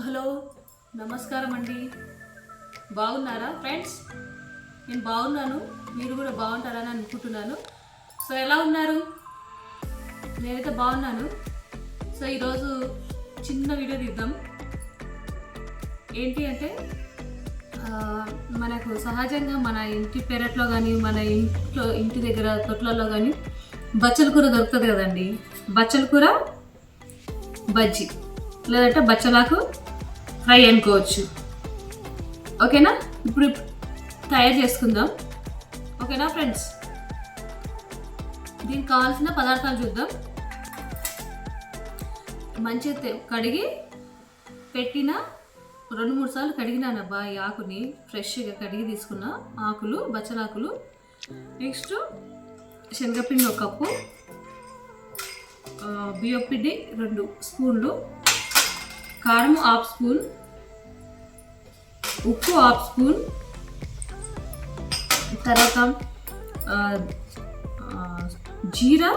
Hello నమస్కారం అండి. బాగున్నారా ఫ్రెండ్స్? నేను బాగున్నాను, మీరు కూడా బాగుంటారని అనుకుంటున్నాను. సో ఎలా ఉన్నారు? నేనైతే బాగున్నాను. సో ఈరోజు చిన్న వీడియో తీద్దాం. ఏంటి అంటే మనకు సహజంగా మన ఇంటి పెరట్లో కానీ మన ఇంటి దగ్గర తొట్లలో కానీ బచ్చల కూర దొరుకుతుంది కదండి. బచ్చల కూర బజ్జీ లేదంటే బచ్చలాకు ఫ్రై అనుకోవచ్చు. ఓకేనా? ఇప్పుడు తయారు చేసుకుందాం. ఓకేనా ఫ్రెండ్స్? దీనికి కావాల్సిన పదార్థాలు చూద్దాం. మంచిగా కడిగి పెట్టిన 2-3 సార్లు కడిగినానబ్బా ఈ ఆకుని. ఫ్రెష్గా కడిగి తీసుకున్న ఆకులు, బచ్చలాకులు. నెక్స్ట్ శనగపిండి 1 కప్పు, బియ్యపిండి 2 స్పూన్లు, కారం 1/2 స్పూన్, ఉప్పు 1/2 స్పూన్, తర్వాత జీరా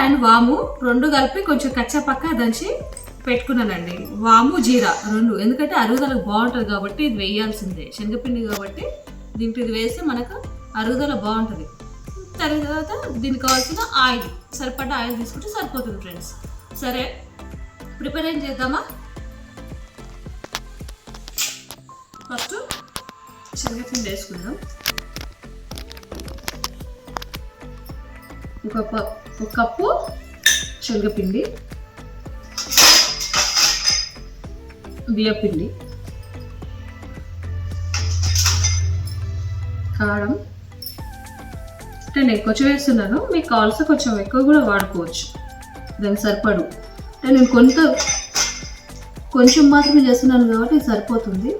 అండ్ వాము 2 కలిపి కొంచెం కచ్చా పక్క దంచి పెట్టుకున్నానండి. వాము జీరా 2, ఎందుకంటే అరుగుదలకు బాగుంటుంది కాబట్టి ఇది వేయాల్సిందే. శనగపిండి కాబట్టి దీంట్లో ఇది వేస్తే మనకు అరుగుదల బాగుంటుంది. తర్వాత దీనికి కావాల్సిన ఆయిల్, సరిపడ్డ ఆయిల్ తీసుకుంటే సరిపోతుంది ఫ్రెండ్స్. సరే, ప్రిపేర్ ఏం చేద్దామా? ఫస్ట్ శనగపిండి వేసుకుందాం. ఒక కప్పు శనగపిండి, బియ్యపిండి, కారం. నేను కొంచెం వేస్తున్నాను, మీకు కావాల్సిన కొంచెం ఎక్కువ కూడా వాడుకోవచ్చు, దానికి సరిపడు. నేను కొంచెం మాత్రమే చేస్తున్నాను కాబట్టి సరిపోతుంది.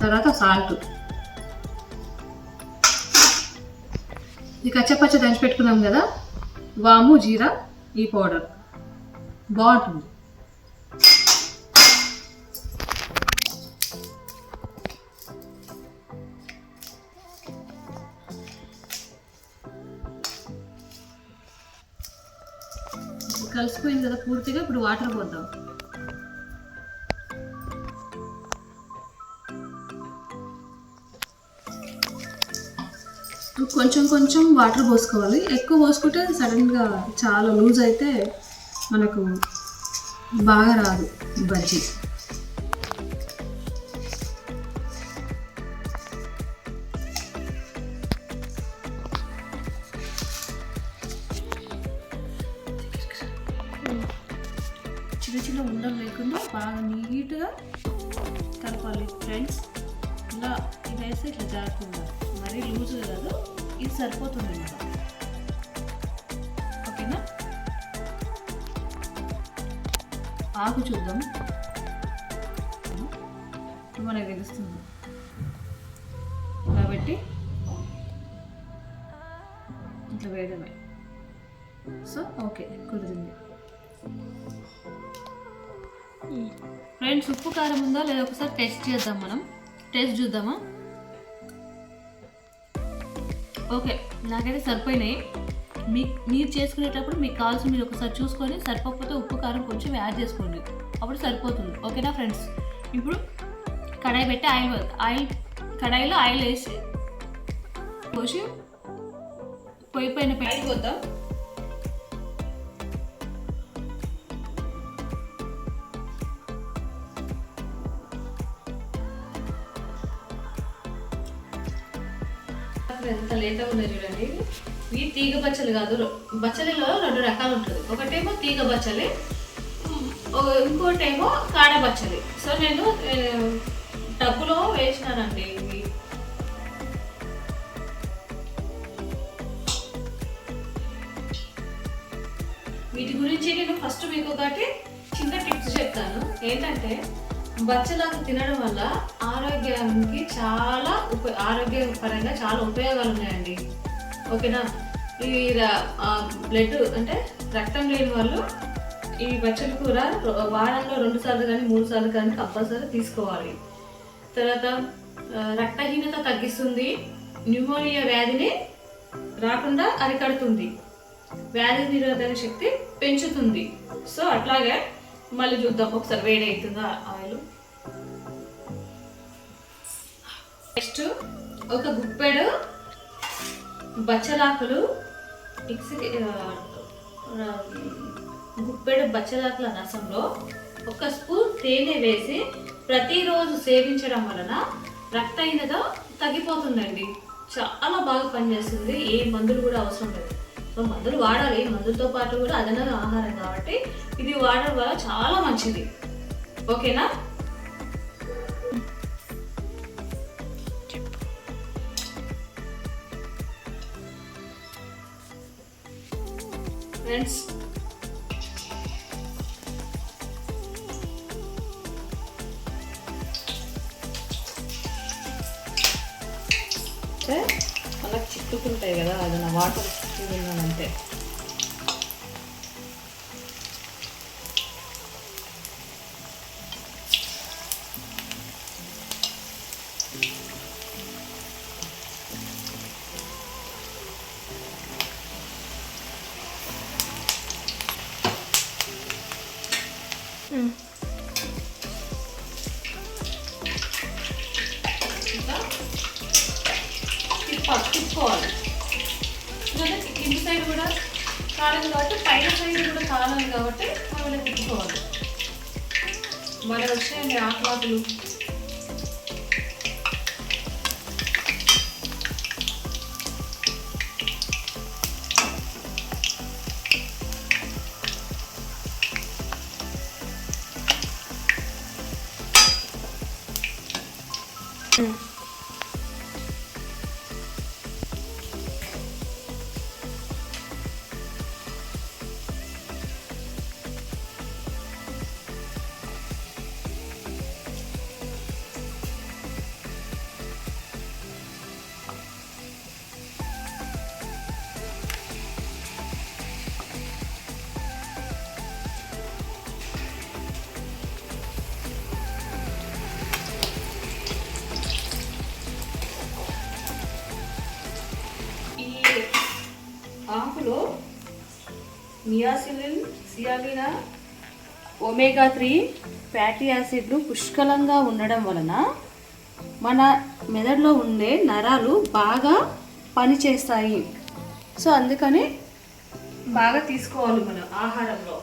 తర్వాత సాల్ట్, ఇది కచ్చపచ్చ దంచి పెట్టుకున్నాం కదా, వాము జీరా, ఈ పౌడర్ బాగుంటుంది. కలిసిపోయింది కదా పూర్తిగా. ఇప్పుడు వాటర్ పోద్దాం. కొంచెం కొంచెం వాటర్ పోసుకోవాలి. ఎక్కువ పోసుకుంటే సడన్గా చాలా లూజ్ అయితే మనకు బాగా రాదు బజ్జీ. చిన్న ఉండలు లేకుండా బాగా నీట్గా కలపాలి ఫ్రెండ్స్. ఇలా ఇది వేస్తే ఇట్లా జారుతుంది, మరీ లూజ్ కాదు, ఇది సరిపోతుంది ఇంకా. ఓకేనా? ఆకు చూద్దాం, మనకు తెలుస్తుంది కాబట్టి ఇట్లా వేయడమే. సో ఓకే, కుదిరింది ఫ్రెండ్స్. ఉప్పు కారం ఉందా లేదా ఒకసారి టెస్ట్ చేద్దాం. మనం టేస్ట్ చూద్దామా? ఓకే, నాకైతే సరిపోయినాయి. మీరు చేసుకునేటప్పుడు మీకు కావాల్సి మీరు ఒకసారి చూసుకొని, సరిపోకపోతే ఉప్పు కారం కొంచెం యాడ్ చేసుకోండి, అప్పుడు సరిపోతుంది. ఓకేనా ఫ్రెండ్స్? ఇప్పుడు కడాయి పెట్టి కడాయిలో ఆయిల్ వేసి పోసి పొయ్యి పైన పెట్టిపోద్దాం. ఎంత లేతగా ఉన్నాయి చూడండి. ఇవి తీగ బచ్చలు కాదు. బచ్చలిలో 2 రకాలు ఉంటుంది. ఒకటేమో తీగ బచ్చలి, ఇంకోటేమో కాడ బచ్చలి. సో నేను డబ్బులో వేసినానండి ఇవి. వీటి గురించి నేను ఫస్ట్ మీకు ఒకటి చిన్న టిప్స్ చెప్తాను. ఏంటంటే బచ్చలాకు తినడం వల్ల ఆరోగ్యానికి చాలా ఆరోగ్యపరంగా చాలా ఉపయోగాలు ఉన్నాయండి. ఓకేనా? ఈ బ్లడ్ అంటే రక్తం లేని వాళ్ళు ఈ బచ్చల కూర వారంలో 2 సార్లు కానీ 3 సార్లు కానీ కంపల్సరీ తీసుకోవాలి. తర్వాత రక్తహీనత తగ్గిస్తుంది, న్యూమోనియా వ్యాధిని రాకుండా అరికడుతుంది. వ్యాధి నిరోధక శక్తి పెంచుతుంది. సో అట్లాగే మళ్ళీ చూద్దాం ఒకసారి వేడి అవుతుందా ఆయిల్. నెక్స్ట్ ఒక గుప్పెడు బచ్చలాకులు గుప్పెడు బచ్చలాకుల రసంలో 1 స్పూన్ తేనె వేసి ప్రతిరోజు సేవించడం వలన రక్తహీనత తగ్గిపోతుందండి. చాలా బాగా పనిచేస్తుంది. ఏ మందులు కూడా అవసరం లేదు. సో మందులు వాడాలి, మందులతో పాటు కూడా అదనపు ఆహారం కాబట్టి ఇది వాడడం వల్ల చాలా మంచిది. ఓకేనా? ఫ్రెండ్స్, మనకు చిక్కుతుంటాయి కదా, అది నా వాటర్ చిక్కుతుందంటే తిప్పుకోవాలి. కింది సైడ్ కూడా కాలం కాబట్టి పైన సైడ్ కూడా కాలం కాబట్టి మనం తిప్పుకోవాలి. మన వచ్చాయండి ఆకులు. ఆకులో నియాసిలిన్, సియాలినా, ఒమేగా 3 ఫ్యాటీ యాసిడ్లు పుష్కలంగా ఉండడం వలన మన మెదడులో ఉండే నరాలు బాగా పనిచేస్తాయి. సో అందుకని బాగా తీసుకోవాలి మనం ఆహారంలో.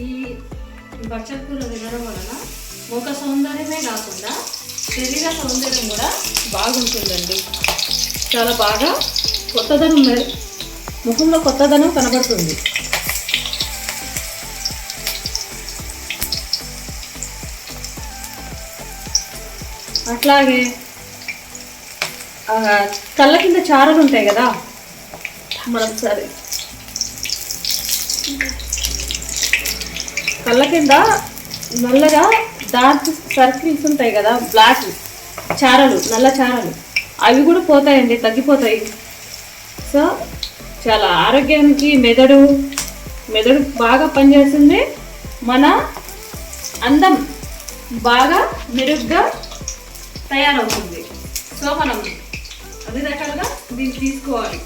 ఈ బచ్చల కూర తినడం వలన ముఖ సౌందర్యమే కాకుండా శరీర సౌందర్యం కూడా బాగుంటుందండి. చాలా బాగా కొత్తదనం, ముఖంలో కొత్తదనం కనబడుతుంది. అట్లాగే కళ్ళ కింద చారలు ఉంటాయి కదా, మనం సరే కళ్ళ కింద నల్లగా డార్క్ సర్కిల్స్ ఉంటాయి కదా, బ్లాక్ చారలు, నల్ల చారలు, అవి కూడా పోతాయండి, తగ్గిపోతాయి. సో చాలా ఆరోగ్యానికి మెదడు బాగా పనిచేస్తుంది. మన అందం బాగా మెరుగ్గా తయారవుతుంది. సో మనం అన్ని రకాలుగా దీన్ని తీసుకోవాలి.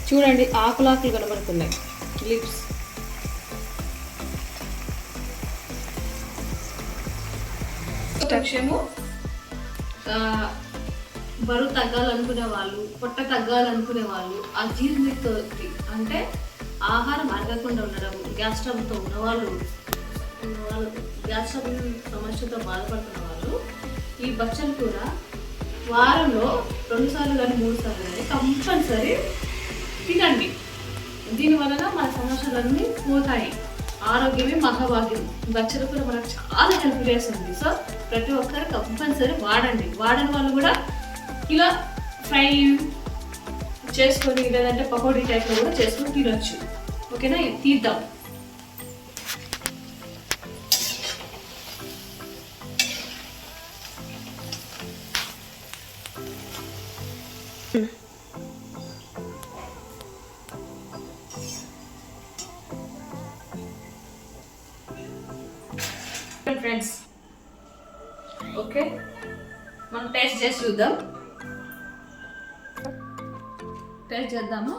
చూడండి ఆకులు కనబడుతున్నాయి, లిప్స్. లక్ష్యము బరువు తగ్గాలనుకునే వాళ్ళు, పొట్ట తగ్గాలనుకునే వాళ్ళు, అజీర్ణతో అంటే ఆహారం అరగకుండా ఉండడం, గ్యాస్ ట్రబుల్తో ఉన్నవాళ్ళు, గ్యాస్ ట్రబుల్ సమస్యతో బాధపడుతున్న వాళ్ళు ఈ బచ్చల కూర వారంలో 2 సార్లు కానీ 3 సార్లు కానీ కంపల్సరీ తినండి. దీని వలన మన సమస్యలన్నీ పోతాయి. ఆరోగ్యమే మహాభాగ్యం. బచ్చల కూర మనకు చాలా హెల్ప్ చేస్తుంది. సో ప్రతి ఒక్కరు కంపల్సరీ వాడండి. వాడని వాళ్ళు కూడా ఇలా ఫ్రై చేసుకొని లేదంటే పకోడీ టైప్లో కూడా చేసుకొని తినొచ్చు. ఓకేనా, ఇది తీద్దాం. ఫ్రెండ్స్ ఓకే, మనం టేస్ట్ చేసి చూద్దాం. టేస్ట్ చేద్దాము.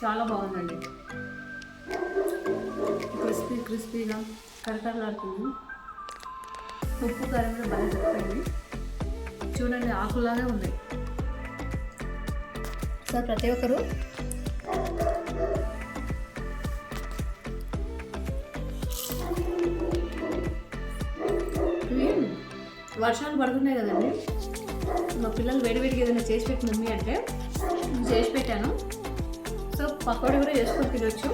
చాలా బాగుందండి, క్రిస్పీగా కరకరలాడుతుంది. ఉప్పు కారం కూడా బాగా దొరుకుతుంది. చూడండి, ఆకులాగా ఉన్నాయి. సార్ ప్రతి ఒక్కరు వర్షాలు పడుతున్నాయి కదండి, మా పిల్లలు వేడివేడికి ఏదైనా చేసి పెట్టి మమ్మీ అంటే చేసి పెట్టాను. సో పకోడీ కూడా చేసుకొని తినొచ్చు.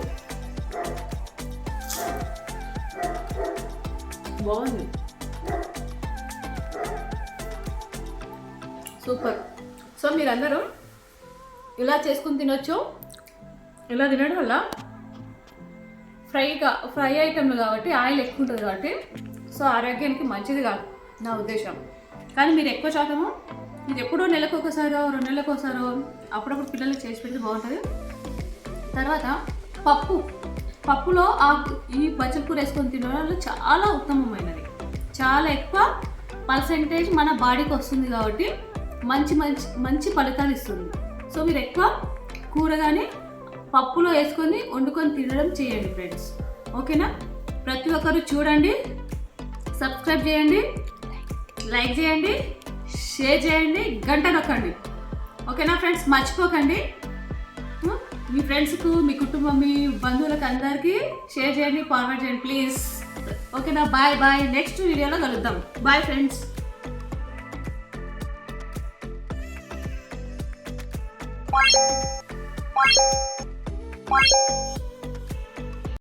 బాగుంది, సూపర్. సో మీరందరూ ఇలా చేసుకుని తినొచ్చు. ఇలా తినడం వల్ల ఫ్రై ఐటెంలు కాబట్టి ఆయిల్ ఎక్కువ ఉంటుంది కాబట్టి సో ఆరోగ్యానికి మంచిది కాదు నా ఉద్దేశం. కానీ మీరు ఎక్కువ శాతము ఇది ఎప్పుడో నెలకు ఒకసారో 2 నెలలకు ఒకసారో అప్పుడప్పుడు పిల్లలకి చేసి పెడితే బాగుంటుంది. తర్వాత పప్పులో ఈ బచ్చల కూర వేసుకొని తినడం వల్ల చాలా ఉత్తమమైనది. చాలా ఎక్కువ పర్సెంటేజ్ మన బాడీకి వస్తుంది కాబట్టి మంచి ఫలితాలు ఇస్తుంది. సో మీరు ఎక్కువ కూర కానీ పప్పులో వేసుకొని వండుకొని తినడం చేయండి ఫ్రెండ్స్. ఓకేనా, ప్రతి ఒక్కరు చూడండి, సబ్స్క్రైబ్ చేయండి, లైక్ చేయండి, షేర్ చేయండి, గంట నొక్కండి. ఓకేనా ఫ్రెండ్స్, మర్చిపోకండి. మీ ఫ్రెండ్స్కు, మీ కుటుంబం, మీ బంధువులకు అందరికీ షేర్ చేయండి, ఫార్వర్డ్ చేయండి ప్లీజ్. ఓకేనా, బాయ్ బాయ్. నెక్స్ట్ వీడియోలో కలుద్దాం. Bye friends.